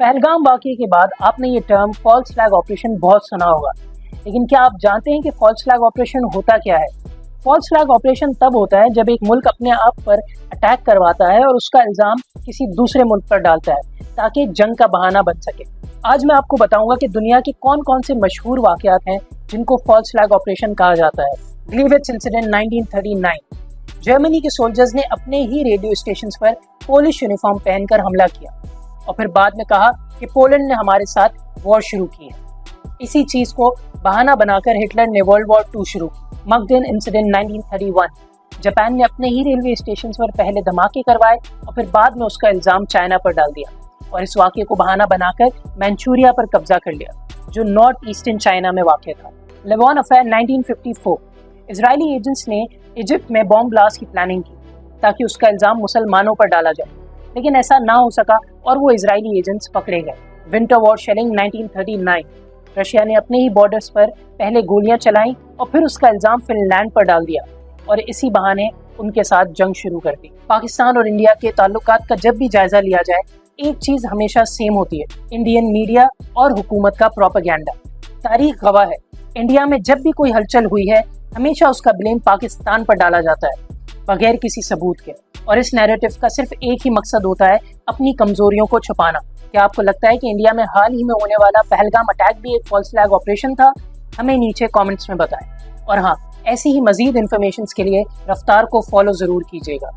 पहलगाम वाक़ये के बाद आपने ये टर्म फॉल्स फ्लैग ऑपरेशन बहुत सुना होगा, लेकिन क्या आप जानते हैं कि फॉल्स फ्लैग ऑपरेशन होता क्या है? फॉल्स फ्लैग ऑपरेशन तब होता है जब एक मुल्क अपने आप पर अटैक करवाता है और उसका इल्ज़ाम किसी दूसरे मुल्क पर डालता है ताकि जंग का बहाना बन सके। आज मैं आपको बताऊंगा कि दुनिया के कौन कौन से मशहूर वाक़यात हैं जिनको फॉल्स फ्लैग ऑपरेशन कहा जाता है। ग्लीविट्स इंसिडेंट 1939, जर्मनी के सोल्जर्स ने अपने ही रेडियो स्टेशन पर पोलिश यूनिफॉर्म पहनकर हमला किया और फिर बाद में कहा कि पोलैंड ने हमारे साथ वॉर शुरू की है। इसी चीज को बहाना बनाकर हिटलर ने वर्ल्ड वॉर 2 शुरू की। मकदेन इंसिडेंट 1931, जापान ने अपने ही रेलवे स्टेशन पर पहले धमाके करवाए और फिर बाद में उसका इल्जाम चाइना पर डाल दिया और इस वाक़ये को बहाना बनाकर मैनचूरिया पर कब्जा कर लिया, जो नॉर्थ ईस्टर्न चाइना में वाक़ था। लेवान अफेयर 1954, इजरायली एजेंट्स ने इजिप्ट में बॉम्ब ब्लास्ट की प्लानिंग की ताकि उसका इल्जाम मुसलमानों पर डाला जाए, लेकिन ऐसा ना हो सका और वो इजरायली एजेंट्स पकड़े गए। विंटर वॉर शेलिंग 1939, रशिया ने अपने ही बॉर्डर्स पर पहले गोलियां चलाई और फिर उसका इल्जाम फिनलैंड पर डाल दिया और इसी बहाने उनके साथ जंग शुरू कर दी। पाकिस्तान और इंडिया के ताल्लुकात का जब भी जायजा लिया जाए, एक चीज हमेशा सेम होती है, इंडियन मीडिया और हुकूमत का प्रोपेगेंडा। तारीख गवाह है, इंडिया में जब भी कोई हलचल हुई है, हमेशा उसका ब्लेम पाकिस्तान पर डाला जाता है बगैर किसी सबूत के, और इस नैरेटिव का सिर्फ एक ही मकसद होता है, अपनी कमजोरियों को छुपाना। क्या आपको लगता है कि इंडिया में हाल ही में होने वाला पहलगाम अटैक भी एक फॉल्स फ्लैग ऑपरेशन था? हमें नीचे कमेंट्स में बताएं। और हाँ, ऐसी ही मजीद इन्फॉर्मेशन के लिए रफ्तार को फॉलो जरूर कीजिएगा।